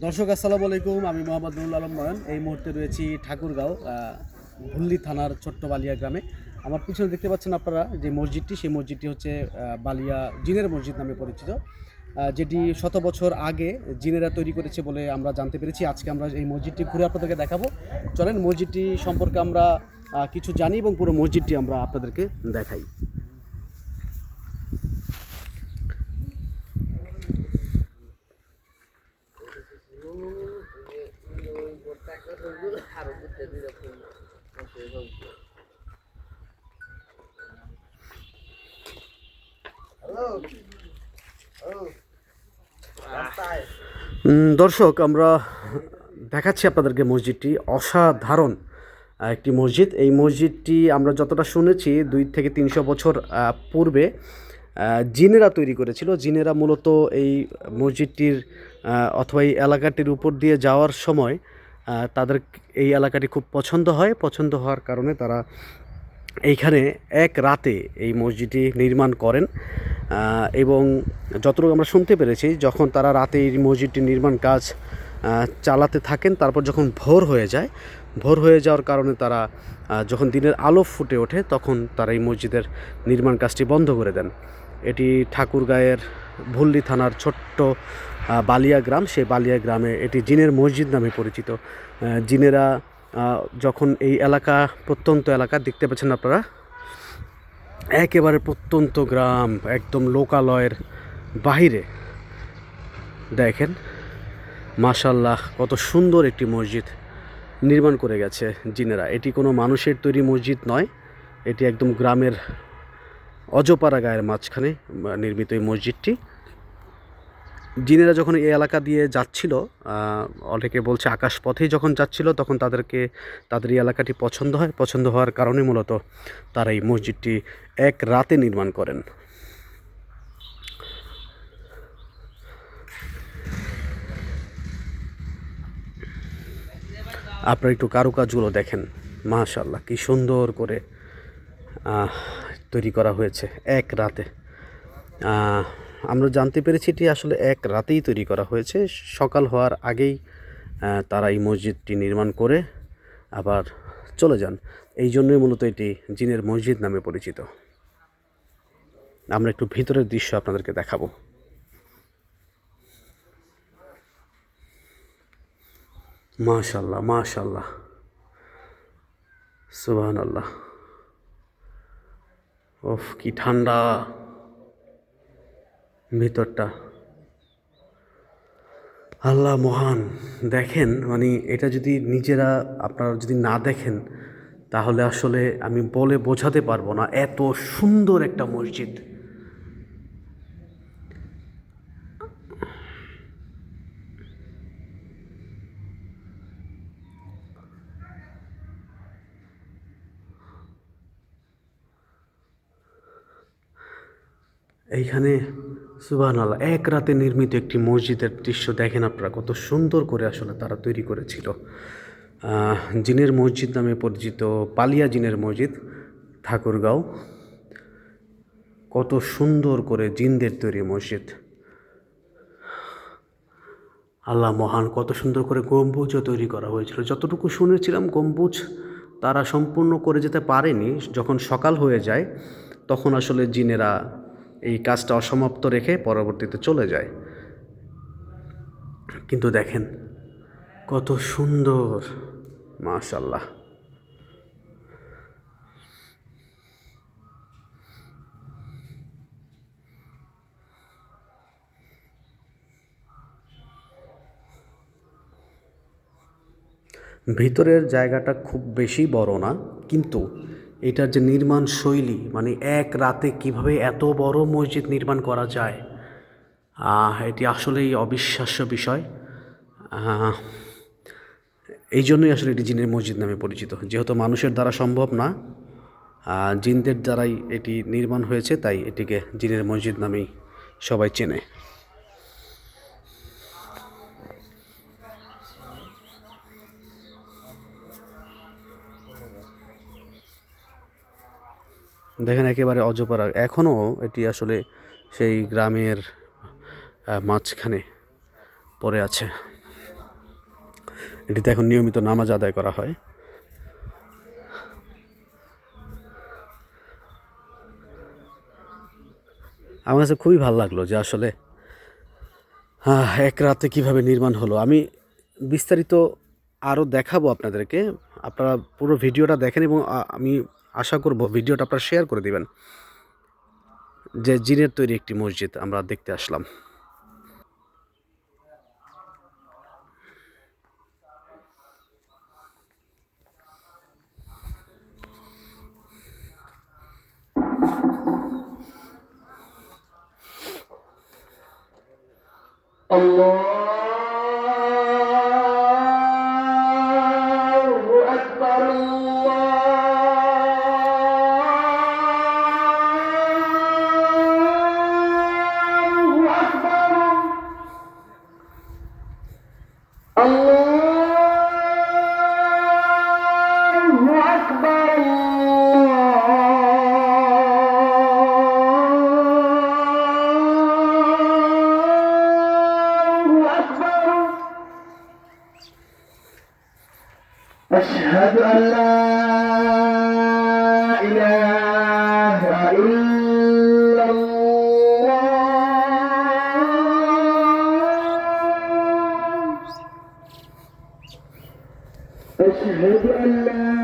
দর্শক আসসালামু আলাইকুম, আমি মোহাম্মদ নুরুল আলম নয়ন। এই মুহূর্তে রয়েছি ঠাকুরগাঁও ভুল্লি থানার ছোট্ট বালিয়া গ্রামে। আমার পিছনে দেখতে পাচ্ছেন আপনারা যে মসজিদটি, সেই মসজিদটি হচ্ছে বালিয়া জিনের মসজিদ নামে পরিচিত, যেটি শত বছর আগে জিনেরা তৈরি করেছে বলে আমরা জানতে পেরেছি। আজকে আমরা এই মসজিদটি ঘুরে আপনাদেরকে দেখাবো। চলেন মসজিদটি সম্পর্কে আমরা কিছু জানি এবং পুরো মসজিদটি আমরা আপনাদেরকে দেখাই। দর্শক, আমরা দেখাচ্ছি আপনাদেরকে মসজিদটি। অসাধারণ একটি মসজিদ। এই মসজিদটি আমরা যতটা শুনেছি 200 থেকে 300 বছর পূর্বে জিনেরা তৈরি করেছিল। জিনেরা মূলত এই মসজিদটির অথবা এই এলাকাটির উপর দিয়ে যাওয়ার সময় তাদের এই এলাকাটি খুব পছন্দ হওয়ার কারণে তারা এইখানে এক রাতে এই মসজিদটি নির্মাণ করেন। এবং যতটুকু আমরা শুনতে পেরেছি, যখন তারা রাতে এই মসজিদটি নির্মাণ কাজ চালাতে থাকেন, তারপর যখন ভোর হয়ে যাওয়ার কারণে তারা যখন দিনের আলো ফুটে ওঠে, তখন তারা এই মসজিদের নির্মাণ কাজটি বন্ধ করে দেন। এটি ঠাকুরগাঁয়ের ভুল্লি থানার ছোট্ট বালিয়া গ্রাম। সেই বালিয়া গ্রামে এটি জিনের মসজিদ নামে পরিচিত। জিনেরা যখন এই প্রত্যন্ত এলাকা দেখতে পাচ্ছেন আপনারা, একেবারে প্রত্যন্ত গ্রাম, একদম লোকালয়ের বাহিরে। দেখেন মাশাল্লাহ, কত সুন্দর একটি মসজিদ নির্মাণ করে গেছে জিনেরা। এটি কোনো মানুষের তৈরি মসজিদ নয়, এটি একদম গ্রামের অজপাড়া গায়ের মাঝখানে নির্মিত এই মসজিদটি। জিনেরা যখন এই এলাকা দিয়ে যাচ্ছিল, অনেকে বলছে আকাশপথেই যখন যাচ্ছিল, তখন তাদের এই এলাকাটি পছন্দ হওয়ার কারণে মূলত তারা এই মসজিদটি এক রাতে নির্মাণ করেন। আপনারা একটু কারুকাজগুলো দেখেন, মাশাআল্লাহ কি সুন্দর করে তৈরি করা হয়েছে এক রাতে। আমরা জানতে পেরেছি এটি আসলে এক রাতেই তৈরি করা হয়েছে। সকাল হওয়ার আগেই তারা এই মসজিদটি নির্মাণ করে আবার চলে যান। এই জন্যই মূলত এটি জিনের মসজিদ নামে পরিচিত। আমরা একটু ভিতরের দৃশ্য আপনাদেরকে দেখাবো। মাশাআল্লাহ মাশাআল্লাহ, সুবহানাল্লাহ। ওফ, কি ঠান্ডা ভিতরটা, আল্লাহ মহান। দেখেন, মানে এটা যদি আপনারা যদি না দেখেন, তাহলে আসলে আমি বলে বোঝাতে পারবো না, এত সুন্দর একটা মসজিদ। এইখানে সুবহানাল্লাহ, এক রাতে নির্মিত একটি মসজিদের দৃশ্য দেখেন আপনারা, কত সুন্দর করে আসলে তারা তৈরি করেছিল। জিনের মসজিদ নামে পরিচিত বালিয়া জিনের মসজিদ, ঠাকুরগাঁও। কত সুন্দর করে জিনদের তৈরি মসজিদ, আল্লাহ মহান। কত সুন্দর করে গম্বুজও তৈরি করা হয়েছিল। যতটুকু শুনেছিলাম, গম্বুজ তারা সম্পূর্ণ করে যেতে পারেনি। যখন সকাল হয়ে যায়, তখন আসলে জিনেরা এই কাজটা অসমাপ্ত রেখে পরবর্তীতে চলে যায়। কিন্তু দেখেন কত সুন্দর, মাশাআল্লাহ। ভিতরের জায়গাটা খুব বেশি বড় না, কিন্তু এটার যে নির্মাণ শৈলী, মানে এক রাতে কিভাবে এত বড় মসজিদ নির্মাণ করা যায়, এটি আসলেই অবিশ্বাস্য বিষয়। এই জন্যই আসলে এটি জিনের মসজিদ নামে পরিচিত। যেহেতু মানুষের দ্বারা সম্ভব না, জিনদের দ্বারাই এটি নির্মাণ হয়েছে, তাই এটিকে জিনের মসজিদ নামেই সবাই চেনে। দেখেন একেবারে অজপাড়া, এখনও এটি আসলে সেই গ্রামের মাঝখানে পড়ে আছে। এটিতে এখন নিয়মিত নামাজ আদায় করা হয়। আমার কাছে খুবই ভালো লাগলো যে আসলে এক রাতে কীভাবে নির্মাণ হলো। আমি বিস্তারিত আরও দেখাবো আপনাদেরকে। আপনারা পুরো ভিডিওটা দেখেন এবং আমি আশা করব ভিডিওটা আপনারা শেয়ার করে দিবেন। যে জিনের তৈরি একটি মসজিদ আমরা দেখতে আসলাম। আল্লাহু আকবার, আল্লাহু আকবার, আল্লাহু আকবার, আল্লাহু আকবার। أشهد أن لا إله إلا الله. أشهد أن لا